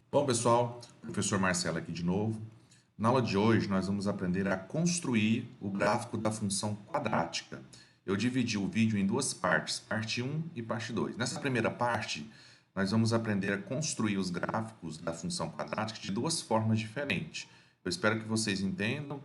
Bom, pessoal, professor Marcelo aqui de novo. Na aula de hoje, nós vamos aprender a construir o gráfico da função quadrática. Eu dividi o vídeo em duas partes, parte 1 e parte 2. Nessa primeira parte, nós vamos aprender a construir os gráficos da função quadrática de duas formas diferentes. Eu espero que vocês entendam.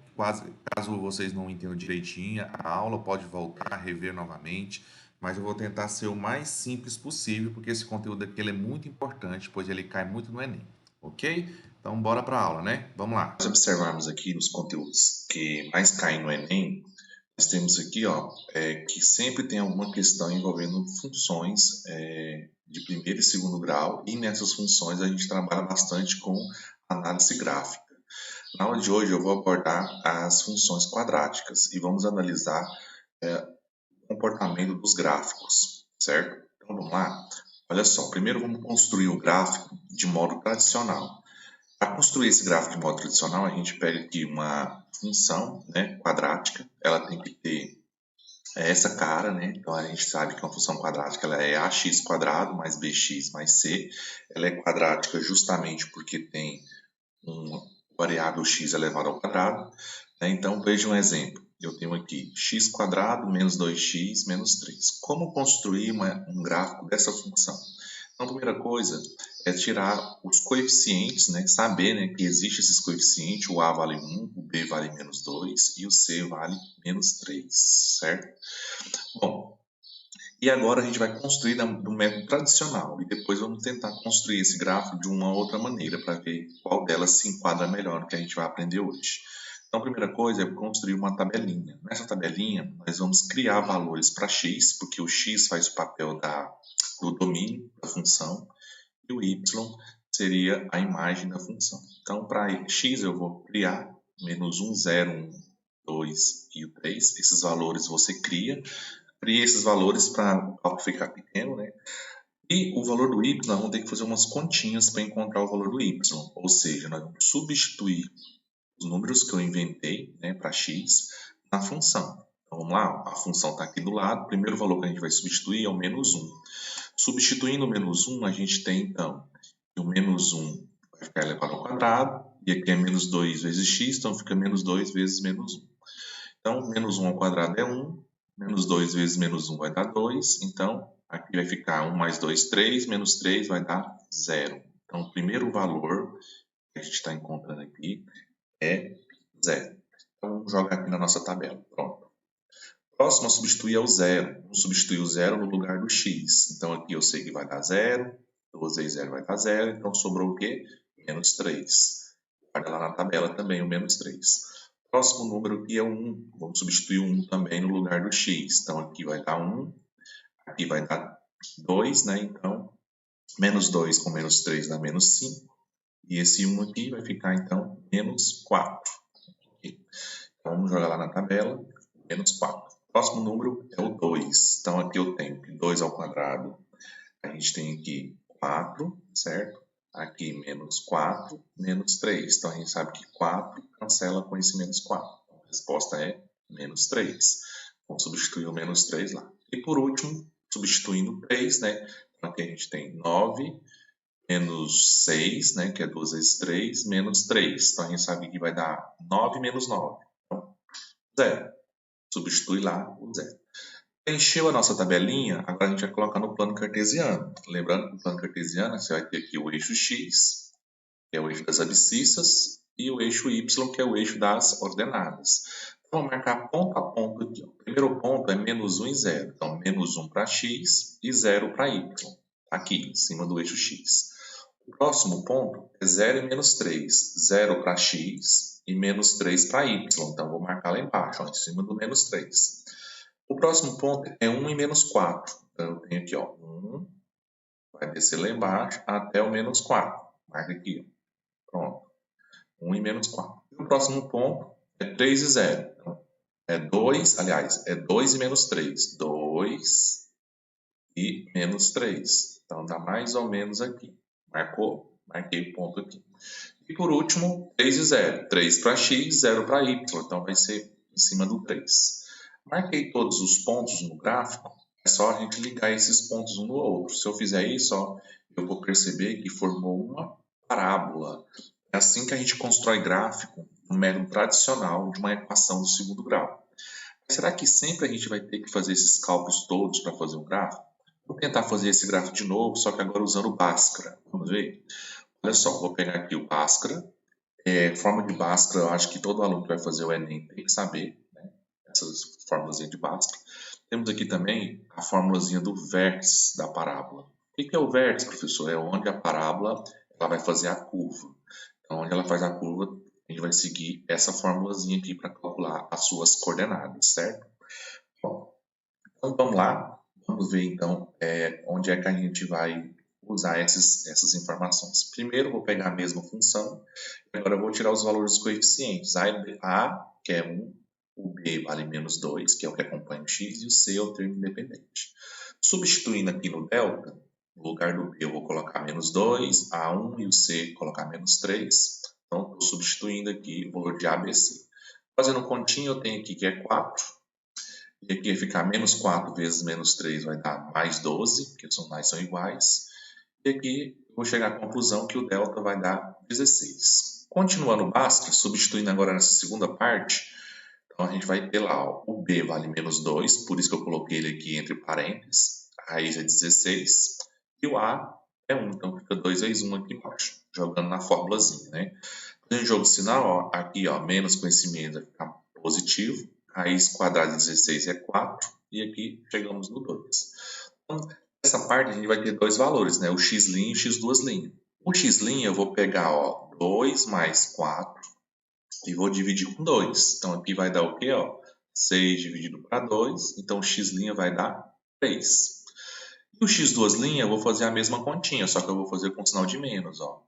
Caso vocês não entendam direitinho a aula, pode voltar, rever novamente, mas eu vou tentar ser o mais simples possível, porque esse conteúdo aqui ele é muito importante, pois ele cai muito no Enem. Ok? Então, bora para a aula, né? Vamos lá. Nós observarmos aqui nos conteúdos que mais caem no Enem, nós temos aqui que sempre tem alguma questão envolvendo funções de primeiro e segundo grau, e nessas funções a gente trabalha bastante com análise gráfica. Na aula de hoje eu vou abordar as funções quadráticas e vamos analisar o comportamento dos gráficos, certo? Então vamos lá? Olha só, primeiro vamos construir o gráfico de modo tradicional. Para construir esse gráfico de modo tradicional, a gente pega aqui uma função, né, quadrática. Ela tem que ter essa cara, né? Então a gente sabe que uma função quadrática ela é ax quadrado mais bx mais c. Ela é quadrática justamente porque tem uma variável x elevado ao quadrado, né? Então veja um exemplo. Eu tenho aqui x quadrado menos 2x menos 3. Como construir um gráfico dessa função? Então, a primeira coisa é tirar os coeficientes, né? Saber, né, que existem esses coeficientes, o a vale 1, o b vale menos 2 e o c vale menos 3, certo? Bom, e agora a gente vai construir do método tradicional e depois vamos tentar construir esse gráfico de uma outra maneira para ver qual delas se enquadra melhor no que a gente vai aprender hoje. Então, a primeira coisa é construir uma tabelinha. Nessa tabelinha, nós vamos criar valores para x, porque o x faz o papel do domínio da função, e o y seria a imagem da função. Então, para x eu vou criar menos 1, 0, 1, 2 e o 3. Esses valores você cria esses valores para o cálculo ficar pequeno, né? E o valor do y, nós vamos ter que fazer umas continhas para encontrar o valor do y. Ou seja, nós vamos substituir os números que eu inventei, né, para x na função. Então, vamos lá, a função está aqui do lado. O primeiro valor que a gente vai substituir é o menos 1. Substituindo o menos 1, a gente tem, então, que o menos 1 vai ficar elevado ao quadrado. E aqui é menos 2 vezes x, então fica menos 2 vezes menos 1. Então, menos 1 ao quadrado é 1. Menos 2 vezes menos 1 vai dar 2. Então, aqui vai ficar 1 mais 2, 3. Menos 3 vai dar 0. Então, o primeiro valor que a gente está encontrando aqui é 0. Então, vamos jogar aqui na nossa tabela. Pronto. Próximo a substituir é o 0. Vamos substituir o 0 no lugar do x. Então, aqui eu sei que vai dar 0. 2 vezes 0 vai dar 0. Então, sobrou o quê? Menos 3. Guarda lá na tabela também o menos 3. Próximo número aqui é o 1. Vamos substituir o 1 também no lugar do x. Então, aqui vai dar 1. Aqui vai dar 2, né? Então, menos 2 com menos 3 dá menos 5. E esse 1 aqui vai ficar, então, menos 4. Okay? Então, vamos jogar lá na tabela, menos 4. Próximo número é o 2. Então, aqui eu tenho que 2 ao quadrado. A gente tem aqui 4, certo? Aqui menos 4, menos 3. Então, a gente sabe que 4 cancela com esse menos 4. Então, a resposta é menos 3. Vamos substituir o menos 3 lá. E por último, substituindo 3, né? Então, aqui a gente tem 9 menos 6, né? Que é 2 vezes 3, menos 3. Então, a gente sabe que vai dar 9 menos 9. Então, 0. Substitui lá o 0. Preencheu a nossa tabelinha, agora a gente vai colocar no plano cartesiano. Lembrando que no plano cartesiano você vai ter aqui o eixo x, que é o eixo das abscissas, e o eixo y, que é o eixo das ordenadas. Então, vamos marcar ponto a ponto aqui. O primeiro ponto é menos 1 e 0. Então, menos 1 para x e 0 para y. Aqui, em cima do eixo x. O próximo ponto é 0 e menos 3. 0 para x e menos 3 para y. Então, vou marcar lá embaixo, em cima do menos 3. O próximo ponto é 1 e menos 4. Então, eu tenho aqui, 1, vai descer lá embaixo até o menos 4. Marca aqui, pronto. 1 e menos 4. E o próximo ponto é 3 e 0. Então, é 2, aliás, é 2 e menos 3. 2 e menos 3. Então, dá mais ou menos aqui. Marcou? Marquei o ponto aqui. E por último, 3 e 0. 3 para x, 0 para y. Então, vai ser em cima do 3. Marquei todos os pontos no gráfico. É só a gente ligar esses pontos um no outro. Se eu fizer isso, eu vou perceber que formou uma parábola. É assim que a gente constrói gráfico no método tradicional de uma equação do segundo grau. Será que sempre a gente vai ter que fazer esses cálculos todos para fazer um gráfico? Vou tentar fazer esse gráfico de novo, só que agora usando o Bhaskara. Vamos ver? Olha só, vou pegar aqui o Bhaskara. Forma de Bhaskara, eu acho que todo aluno que vai fazer o Enem tem que saber, né? Essas formulazinhas de Bhaskara. Temos aqui também a formulazinha do vértice da parábola. O que é o vértice, professor? É onde a parábola ela vai fazer a curva. Então, onde ela faz a curva, a gente vai seguir essa formulazinha aqui para calcular as suas coordenadas, certo? Bom, então vamos lá. Vamos ver então onde é que a gente vai usar essas informações. Primeiro, eu vou pegar a mesma função. E agora eu vou tirar os valores dos coeficientes. A, que é 1, o B vale menos 2, que é o que acompanha o X, e o C é o termo independente. Substituindo aqui no delta, no lugar do B eu vou colocar menos 2, A1 e o C colocar menos 3. Então, estou substituindo aqui o valor de A, B, C. Fazendo continha, eu tenho aqui que é 4. E aqui vai ficar menos 4 vezes menos 3 vai dar mais 12, porque os sonais são iguais. E aqui eu vou chegar à conclusão que o delta vai dar 16. Continuando o Bhaskara, substituindo agora nessa segunda parte, então a gente vai ter lá, ó, o B vale menos 2, por isso que eu coloquei ele aqui entre parênteses, a raiz é 16, e o A é 1, então fica 2 vezes 1 aqui embaixo, jogando na formulazinha, né? Fazendo jogo de sinal, ó, aqui ó, menos com esse menos vai ficar positivo, raiz quadrada de 16 é 4, e aqui chegamos no 2. Então, nessa parte a gente vai ter dois valores, né? O x' e o x2'. O x' eu vou pegar, ó, 2 mais 4 e vou dividir com 2. Então aqui vai dar o quê, ó? 6 dividido para 2, então o x' vai dar 3. E o x2' eu vou fazer a mesma continha, só que eu vou fazer com sinal de menos, ó.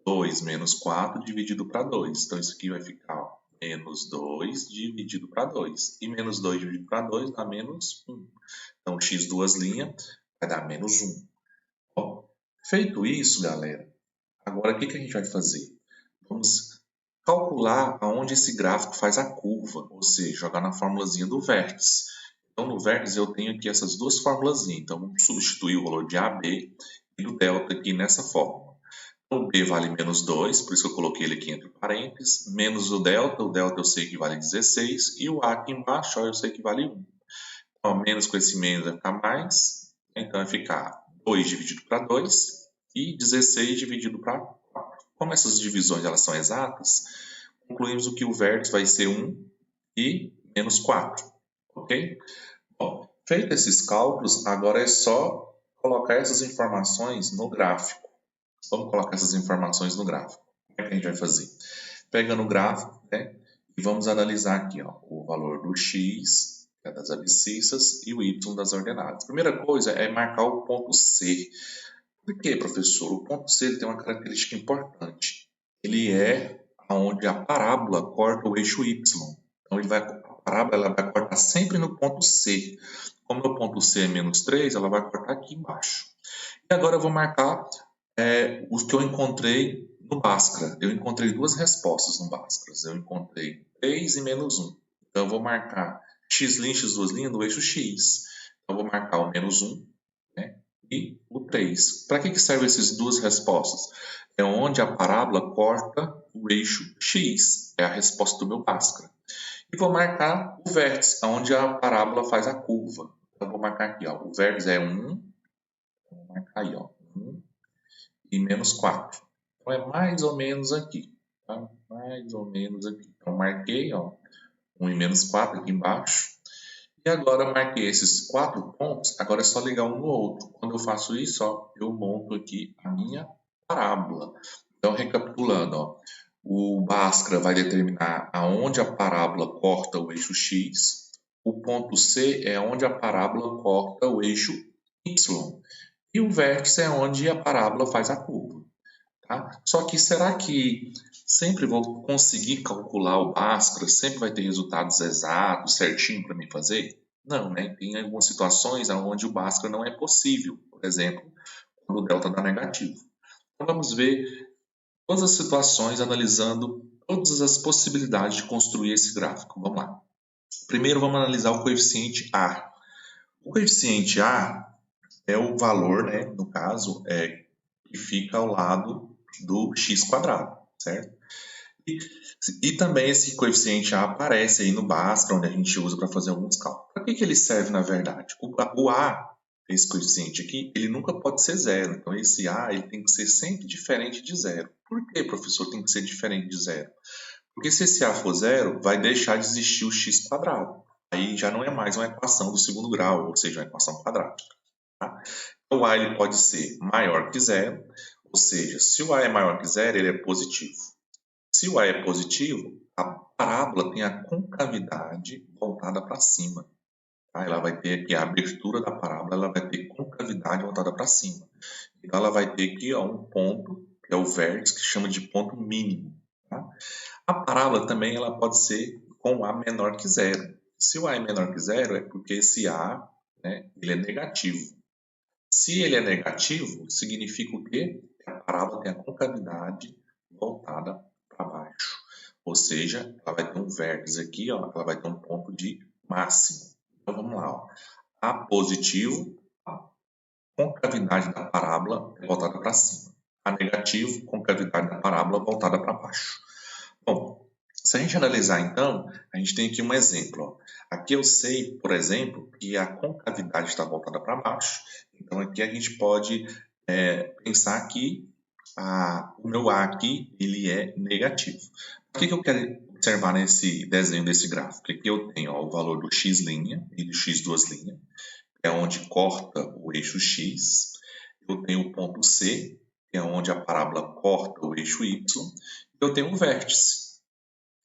2 menos 4 dividido para 2. Então isso aqui vai ficar, ó, menos 2 dividido para 2. E menos 2 dividido para 2 dá menos 1. Então x2' vai dar menos 1. Bom, feito isso, galera, agora o que a gente vai fazer? Vamos calcular aonde esse gráfico faz a curva, ou seja, jogar na formulazinha do vértice. Então, no vértice eu tenho aqui essas duas formulazinhas. Então, vamos substituir o valor de AB e do delta aqui nessa fórmula. Então, o B vale menos 2, por isso que eu coloquei ele aqui entre parênteses, menos o delta eu sei que vale 16, e o A aqui embaixo eu sei que vale 1. Então, menos com esse menos vai ficar mais, então vai ficar 2 dividido para 2 e 16 dividido para 4. Como essas divisões elas são exatas, concluímos que o vértice vai ser 1 e menos 4, ok? Bom, feito esses cálculos, agora é só colocar essas informações no gráfico. Vamos colocar essas informações no gráfico. Como é que a gente vai fazer? Pegando o gráfico, né, e vamos analisar aqui, ó, o valor do x, que é das abscissas, e o y das ordenadas. A primeira coisa é marcar o ponto C. Por quê, professor? O ponto C ele tem uma característica importante. Ele é onde a parábola corta o eixo y. Então, a parábola ela vai cortar sempre no ponto C. Como o ponto C é menos 3, ela vai cortar aqui embaixo. E agora eu vou marcar os que eu encontrei no Bhaskara. Eu encontrei duas respostas no Bhaskara. Eu encontrei 3 e menos 1. Então, eu vou marcar x' e x2' no eixo x. Então, eu vou marcar o menos 1, né, e o 3. Para que servem essas duas respostas? É onde a parábola corta o eixo x. É a resposta do meu Bhaskara. E vou marcar o vértice, onde a parábola faz a curva. Então, eu vou marcar aqui, ó, o vértice é 1. Vou marcar aí, ó, 1 e menos 4. Então, é mais ou menos aqui. Tá? Mais ou menos aqui. Então, marquei, ó, 1 e menos 4 aqui embaixo. E agora marquei esses 4 pontos. Agora é só ligar um no outro. Quando eu faço isso, ó, eu monto aqui a minha parábola. Então, recapitulando, ó, o Bhaskara vai determinar aonde a parábola corta o eixo x. O ponto C é onde a parábola corta o eixo y. E o vértice é onde a parábola faz a curva. Tá? Só que será que sempre vou conseguir calcular o Bhaskara? Sempre vai ter resultados exatos, certinho para mim fazer? Não, né? Tem algumas situações onde o Bhaskara não é possível. Por exemplo, quando o delta dá negativo. Então vamos ver todas as situações analisando todas as possibilidades de construir esse gráfico. Vamos lá. Primeiro vamos analisar o coeficiente A. O coeficiente A é o valor, né, no caso, que fica ao lado do x², certo? E também esse coeficiente A aparece aí no Bhaskara, onde a gente usa para fazer alguns cálculos. Para que ele serve, na verdade? O A, esse coeficiente aqui, ele nunca pode ser zero. Então, esse A ele tem que ser sempre diferente de zero. Por que, professor, tem que ser diferente de zero? Porque se esse A for zero, vai deixar de existir o x². Aí já não é mais uma equação do segundo grau, ou seja, uma equação quadrática. Tá? Então, o A ele pode ser maior que zero, ou seja, se o A é maior que zero, ele é positivo. Se o A é positivo, a parábola tem a concavidade voltada para cima. Tá? Ela vai ter aqui a abertura da parábola, ela vai ter concavidade voltada para cima. Então, ela vai ter aqui um ponto, que é o vértice, que chama de ponto mínimo. Tá? A parábola também ela pode ser com A menor que zero. Se o A é menor que zero, é porque esse A, né, ele é negativo. Se ele é negativo, significa o quê? Que a parábola tem a concavidade voltada para baixo. Ou seja, ela vai ter um vértice aqui, ela vai ter um ponto de máximo. Então vamos lá. A positivo, a concavidade da parábola é voltada para cima. A negativo, concavidade da parábola voltada para baixo. Bom, se a gente analisar então, a gente tem aqui um exemplo. Aqui eu sei, por exemplo, que a concavidade está voltada para baixo. Então aqui a gente pode pensar que o meu A aqui ele é negativo. O que eu quero observar nesse desenho desse gráfico? Aqui eu tenho o valor do x' e do x duas linhas, que é onde corta o eixo x. Eu tenho o ponto C, que é onde a parábola corta o eixo y. E eu tenho um vértice,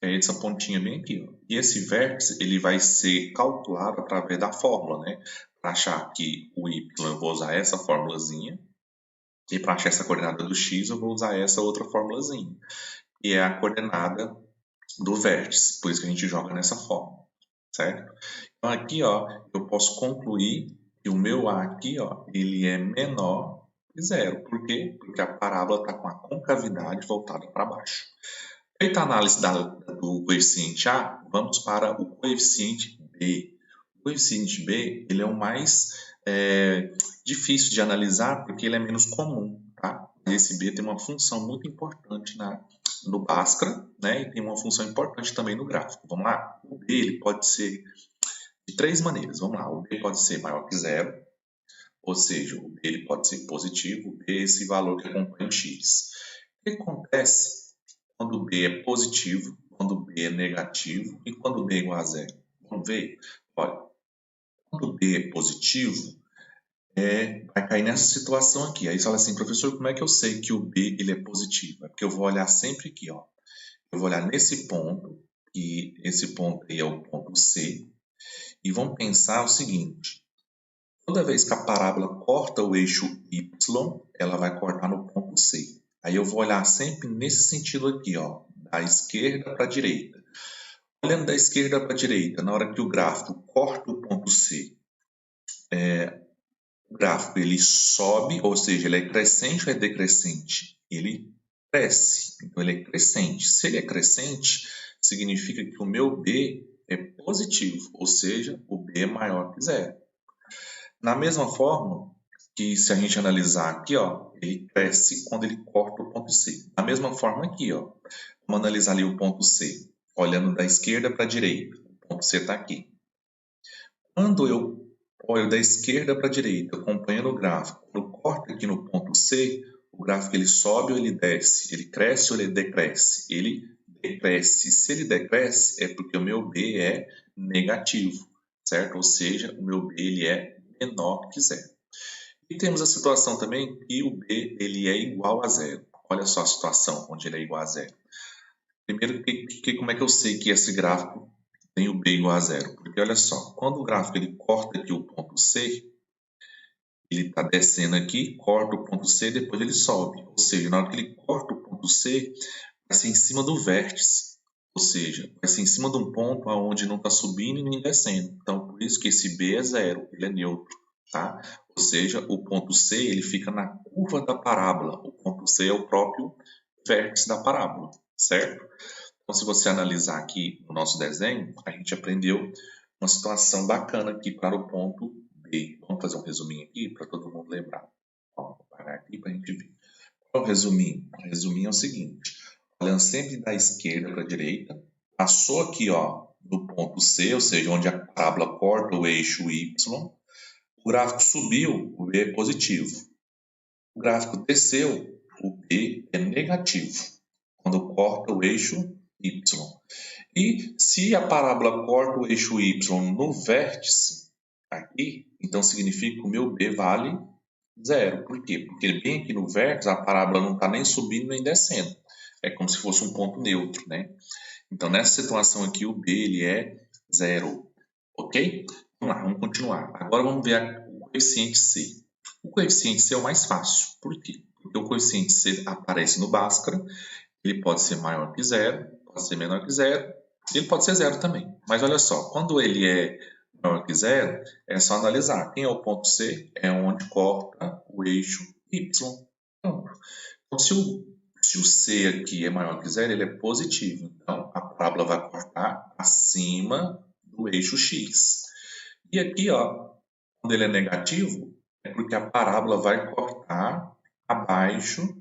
que é essa pontinha bem aqui. E esse vértice ele vai ser calculado através da fórmula, né? Para achar aqui o y, eu vou usar essa formulazinha. E para achar essa coordenada do x, eu vou usar essa outra formulazinha. E é a coordenada do vértice, por isso que a gente joga nessa fórmula, certo? Então aqui, eu posso concluir que o meu A aqui, ele é menor que zero. Por quê? Porque a parábola está com a concavidade voltada para baixo. Feita a análise do coeficiente A, vamos para o coeficiente B. O coeficiente B ele é o mais difícil de analisar porque ele é menos comum. Tá? Esse B tem uma função muito importante no Bhaskara, né? E tem uma função importante também no gráfico. Vamos lá? O B ele pode ser de três maneiras. Vamos lá. O B pode ser maior que zero, ou seja, o B ele pode ser positivo, o B é esse valor que acompanha o x. O que acontece quando o B é positivo, quando o B é negativo e quando o B é igual a zero? Vamos ver? Olha, quando o B é positivo, vai cair nessa situação aqui. Aí você fala assim, professor, como é que eu sei que o B ele é positivo? É porque eu vou olhar sempre aqui, ó. Eu vou olhar nesse ponto, e esse ponto aí é o ponto C, e vamos pensar o seguinte: toda vez que a parábola corta o eixo Y, ela vai cortar no ponto C. Aí eu vou olhar sempre nesse sentido aqui, ó, da esquerda para a direita. Olhando da esquerda para a direita, na hora que o gráfico corta o ponto C, o gráfico ele sobe, ou seja, ele é crescente ou é decrescente? Ele cresce, então ele é crescente. Se ele é crescente, significa que o meu B é positivo, ou seja, o B é maior que zero. Na mesma forma que se a gente analisar aqui, ó, ele cresce quando ele corta o ponto C. Da mesma forma aqui, ó, vamos analisar ali o ponto C, olhando da esquerda para a direita. O ponto C está aqui. Quando eu olho da esquerda para a direita, acompanhando o gráfico, quando corta aqui no ponto C, o gráfico ele sobe ou ele desce? Ele cresce ou ele decresce? Ele decresce. Se ele decresce, é porque o meu B é negativo, certo? Ou seja, o meu B ele é menor que zero. E temos a situação também que o B ele é igual a zero. Olha só a situação onde ele é igual a zero. Primeiro, como é que eu sei que esse gráfico tem o B igual a zero? Porque olha só, quando o gráfico ele corta aqui o ponto C, ele está descendo aqui, corta o ponto C, depois ele sobe. Ou seja, na hora que ele corta o ponto C, vai ser em cima do vértice. Ou seja, vai ser em cima de um ponto onde não está subindo e nem descendo. Então, por isso que esse B é zero, ele é neutro. Tá? Ou seja, o ponto C ele fica na curva da parábola. O ponto C é o próprio vértice da parábola, certo? Então, se você analisar aqui no nosso desenho, a gente aprendeu uma situação bacana aqui para o ponto B. Vamos fazer um resuminho aqui para todo mundo lembrar. Vou parar aqui para a gente ver. Qual é o resuminho? O resuminho é o seguinte, olhando sempre da esquerda para a direita, passou aqui, ó, no ponto C, ou seja, onde a parábola corta o eixo Y, o gráfico subiu, o B é positivo. O gráfico desceu, o B é negativo, quando corta o eixo Y. E se a parábola corta o eixo Y no vértice, aqui, então significa que o meu B vale zero. Por quê? Porque bem aqui no vértice a parábola não está nem subindo nem descendo. É como se fosse um ponto neutro, né? Então nessa situação aqui o B ele é zero. Ok? Vamos lá, vamos continuar. Agora vamos ver o coeficiente C. O coeficiente C é o mais fácil. Por quê? Porque o coeficiente C aparece no Bhaskara. Ele pode ser maior que zero, pode ser menor que zero, ele pode ser zero também. Mas olha só, quando ele é maior que zero, é só analisar. Quem é o ponto C? É onde corta o eixo Y. Então, se o C aqui é maior que zero, ele é positivo. Então, a parábola vai cortar acima do eixo X. E aqui, ó, quando ele é negativo, é porque a parábola vai cortar abaixo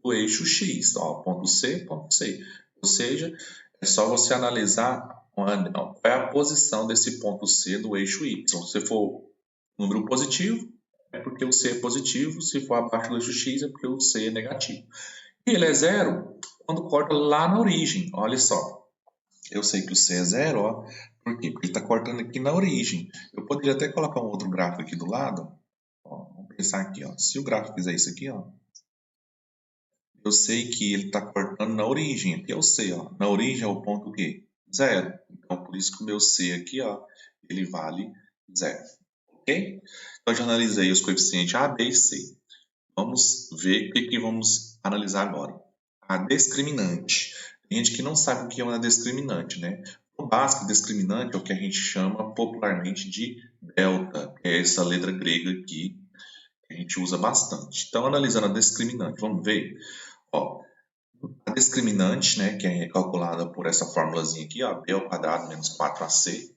do eixo X, ó, ponto C, ponto C. Ou seja, é só você analisar qual é a posição desse ponto C do eixo Y. Se for número positivo, é porque o C é positivo, se for abaixo do eixo X, é porque o C é negativo. E ele é zero quando corta lá na origem, olha só. Eu sei que o C é zero, ó, por quê? Porque ele está cortando aqui na origem. Eu poderia até colocar um outro gráfico aqui do lado. Ó, vamos pensar aqui, ó. Se o gráfico fizer isso aqui, ó, eu sei que ele está cortando na origem. Aqui é o C, ó. Na origem é o ponto o quê? Zero. Então, por isso que o meu C aqui, ó, ele vale zero. Ok? Então, eu já analisei os coeficientes A, B e C. Vamos ver o que vamos analisar agora. A discriminante. Tem gente que não sabe o que é uma discriminante, né? O básico discriminante é o que a gente chama popularmente de delta, que é essa letra grega aqui, que a gente usa bastante. Então, analisando a discriminante, vamos ver. Ó, a discriminante, né, que é calculada por essa formulazinha aqui, ó, b ao quadrado menos 4ac,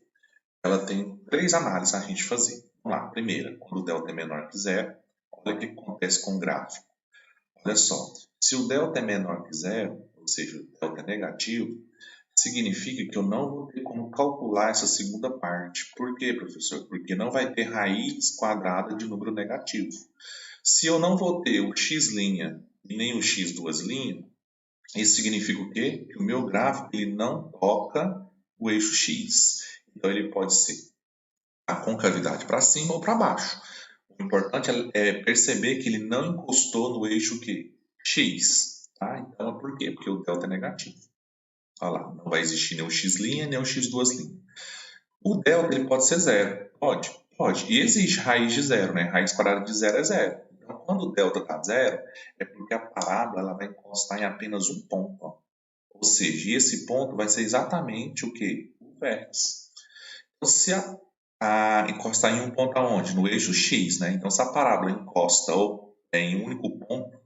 ela tem três análises a gente fazer. Vamos lá, primeira, quando o delta é menor que zero, olha o que acontece com o gráfico. Olha só, se o delta é menor que zero, ou seja, o delta é negativo, significa que eu não vou ter como calcular essa segunda parte. Por quê, professor? Porque não vai ter raiz quadrada de número negativo. Se eu não vou ter o x' e nem o x duas linhas, isso significa o quê? Que o meu gráfico ele não toca o eixo X. Então, ele pode ser a concavidade para cima ou para baixo. O importante é perceber que ele não encostou no eixo quê? X. Tá? Então, por quê? Porque o delta é negativo. Olha lá, não vai existir nem o x' nem o x duas linhas. O delta ele pode ser zero. Pode? Pode. E existe raiz de zero, né? Raiz quadrada de zero é zero. Então, quando o delta está zero, é porque a parábola ela vai encostar em apenas um ponto. Ó. Ou seja, esse ponto vai ser exatamente o quê? O vértice. Então, se encostar em um ponto aonde? No eixo X, né? Então, se a parábola encosta em um único ponto,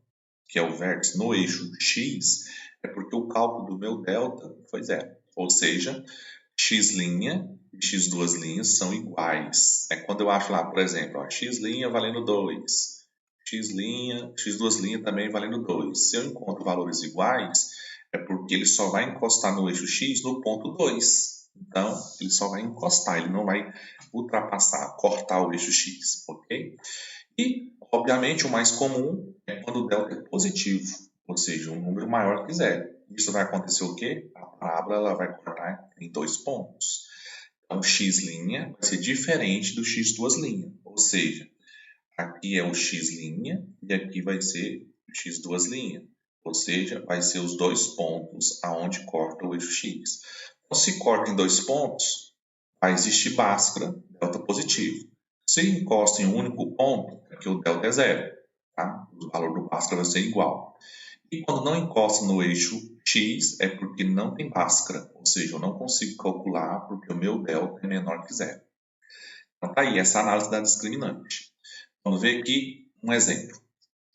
que é o vértice, no eixo X, é porque o cálculo do meu delta foi zero. Ou seja, x' e x duas linhas são iguais. É quando eu acho lá, por exemplo, ó, x' valendo 2, x duas linhas também valendo 2. Se eu encontro valores iguais, é porque ele só vai encostar no eixo x no ponto 2. Então, ele só vai encostar, ele não vai ultrapassar, cortar o eixo x, ok? E, obviamente, o mais comum é quando o delta é positivo, ou seja, um número maior que zero. Isso vai acontecer o quê? A parábola ela vai cortar em dois pontos. Então, x' vai ser diferente do x duas linhas. Ou seja, aqui é o x' e aqui vai ser o x duas linhas. Ou seja, vai ser os dois pontos aonde corta o eixo x. Então, se corta em dois pontos, vai existir Bhaskara, delta positivo. Se encosta em um único ponto, é que o delta é zero. Tá? O valor do Bhaskara vai ser igual. E quando não encosta no eixo X, é porque não tem Bhaskara. Ou seja, eu não consigo calcular porque o meu delta é menor que zero. Então, tá aí essa análise da discriminante. Vamos ver aqui um exemplo.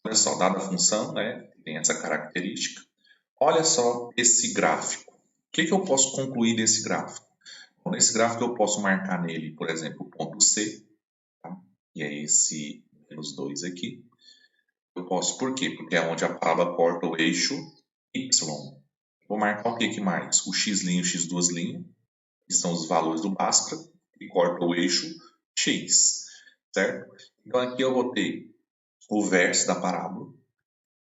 Olha só, dada a função, né, tem essa característica. Olha só esse gráfico. O que eu posso concluir desse gráfico? Bom, nesse gráfico eu posso marcar nele, por exemplo, o ponto C, tá? E é esse menos 2 aqui. Eu posso, por quê? Porque é onde a parábola corta o eixo y. Vou marcar o que mais? O x' e o x2', que são os valores do Bhaskara, que corta o eixo x, certo? Então aqui eu vou ter o vértice da parábola,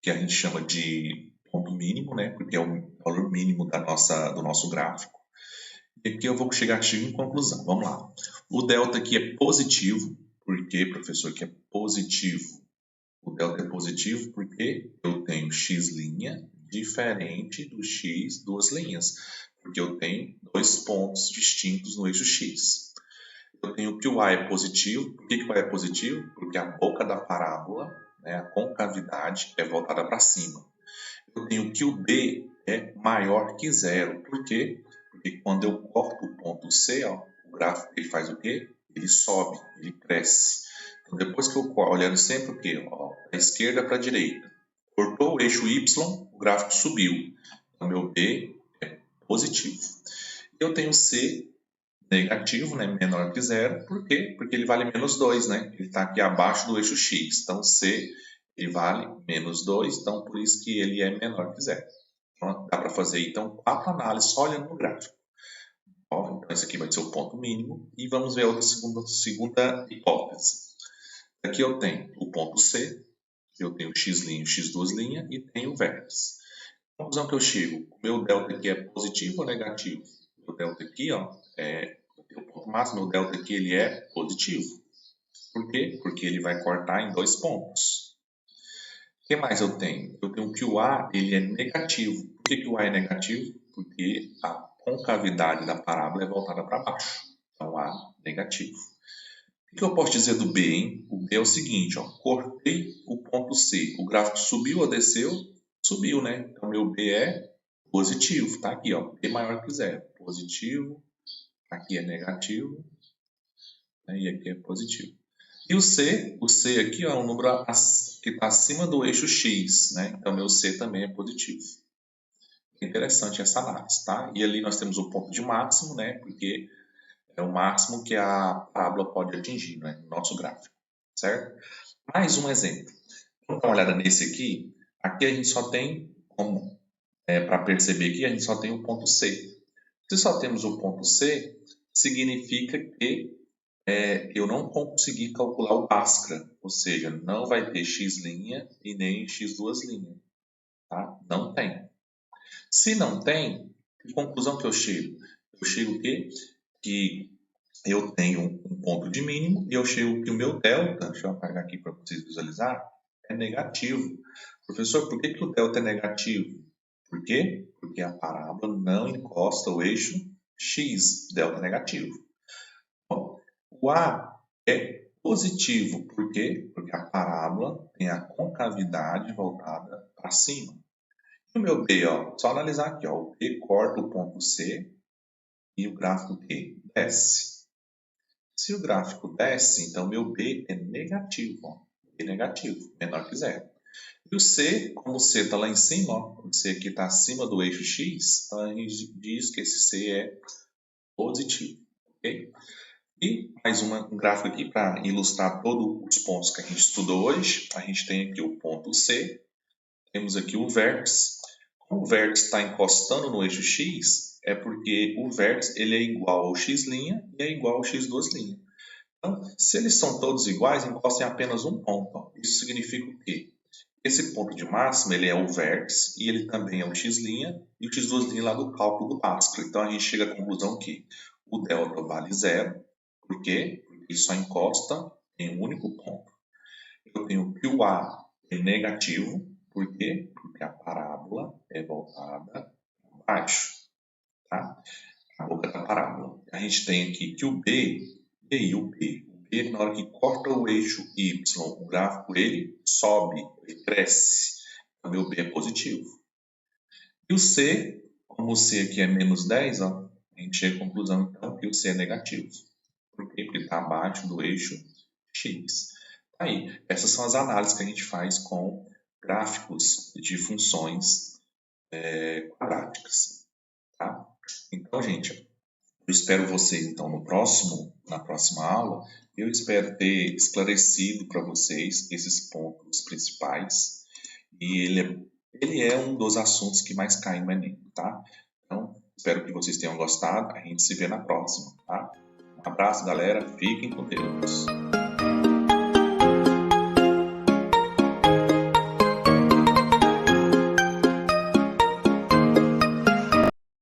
que a gente chama de ponto mínimo, né? Porque é o valor mínimo do nosso gráfico. E aqui eu vou chegar em conclusão. Vamos lá. O delta aqui é positivo. Por quê, professor, que é positivo? O delta é positivo porque eu tenho x' diferente do x duas linhas. Porque eu tenho dois pontos distintos no eixo x. Eu tenho que o A é positivo. Por que o A é positivo? Porque a boca da parábola, né, a concavidade, é voltada para cima. Eu tenho que o B é maior que zero. Por quê? Porque quando eu corto o ponto C, ó, o gráfico ele faz o quê? Ele sobe, ele cresce. Então, depois que eu olhando sempre o quê? Ó, da esquerda para a direita. Cortou o eixo Y, o gráfico subiu. Então, meu B é positivo. Eu tenho C negativo, né, menor que zero. Por quê? Porque ele vale menos 2, né? Ele está aqui abaixo do eixo X. Então, C ele vale menos 2, então por isso que ele é menor que zero. Então, dá para fazer então 4 análises só olhando no gráfico. Ó, então, esse aqui vai ser o ponto mínimo. E vamos ver a outra segunda hipótese. Aqui eu tenho o ponto C, eu tenho o x', x2' e tenho o vértice. A conclusão que eu chego, o meu delta aqui é positivo ou negativo? O delta aqui, ó, o ponto máximo, o delta aqui ele é positivo. Por quê? Porque ele vai cortar em dois pontos. O que mais eu tenho? Eu tenho que o A ele é negativo. Por que o A é negativo? Porque a concavidade da parábola é voltada para baixo. Então, A negativo. O que eu posso dizer do B, hein? O B é o seguinte, ó, cortei o ponto C. O gráfico subiu ou desceu? Subiu, né? Então, meu B é positivo. Tá aqui, ó, B maior que zero. Positivo. Aqui é negativo. Né? E aqui é positivo. E o C aqui ó, é um número que está acima do eixo X, né? Então, meu C também é positivo. É interessante essa análise, tá? E ali nós temos o ponto de máximo, né? Porque é o máximo que a parábola pode atingir, né? No nosso gráfico, certo? Mais um exemplo. Vamos dar uma olhada nesse aqui. Aqui a gente só tem, como para perceber aqui, a gente só tem o ponto C. Se só temos o ponto C, significa que eu não consegui calcular o Bhaskara, ou seja, não vai ter x' e nem x2'. Tá? Não tem. Se não tem, que conclusão que eu chego? Eu chego o quê? Que eu tenho um ponto de mínimo e eu chego que o meu delta, deixa eu apagar aqui para vocês visualizar, é negativo. Professor, por que o delta é negativo? Por quê? Porque a parábola não encosta o eixo x, delta negativo. Bom, o A é positivo, por quê? Porque a parábola tem a concavidade voltada para cima. E o meu B, ó, só analisar aqui, ó, o B corta o ponto C e o gráfico Q desce. Se o gráfico desce, então meu B é negativo, ó, B negativo, menor que zero. E o C, como o C está lá em cima, ó, o C aqui está acima do eixo X, então a gente diz que esse C é positivo, ok? E mais um gráfico aqui para ilustrar todos os pontos que a gente estudou hoje. A gente tem aqui o ponto C, temos aqui o vértice. Como o vértice está encostando no eixo X, é porque o vértice ele é igual ao x' e é igual ao x2'. Então, se eles são todos iguais, encostam em apenas um ponto. Ó. Isso significa o quê? Esse ponto de máxima ele é o vértice e ele também é o x' e o x2' lá do cálculo do Bhaskara. Então, a gente chega à conclusão que o delta vale zero. Por quê? Porque ele só encosta em um único ponto. Eu tenho que o A é negativo. Por quê? Porque a parábola é voltada para baixo. Tá? A boca da parábola. A gente tem aqui que o B, e aí o B? O B, na hora que corta o eixo Y, o gráfico, ele sobe, ele cresce. Então, meu B é positivo. E o C, como o C aqui é menos 10, ó, a gente chega à conclusão, então, que o C é negativo. Por quê? Porque ele está abaixo do eixo X. Aí, essas são as análises que a gente faz com gráficos de funções quadráticas. Tá? Então, gente, Eu espero vocês, então, na próxima aula. Eu espero ter esclarecido para vocês esses pontos principais. E ele é um dos assuntos que mais caem no Enem, tá? Então, espero que vocês tenham gostado. A gente se vê na próxima, tá? Um abraço, galera. Fiquem com Deus.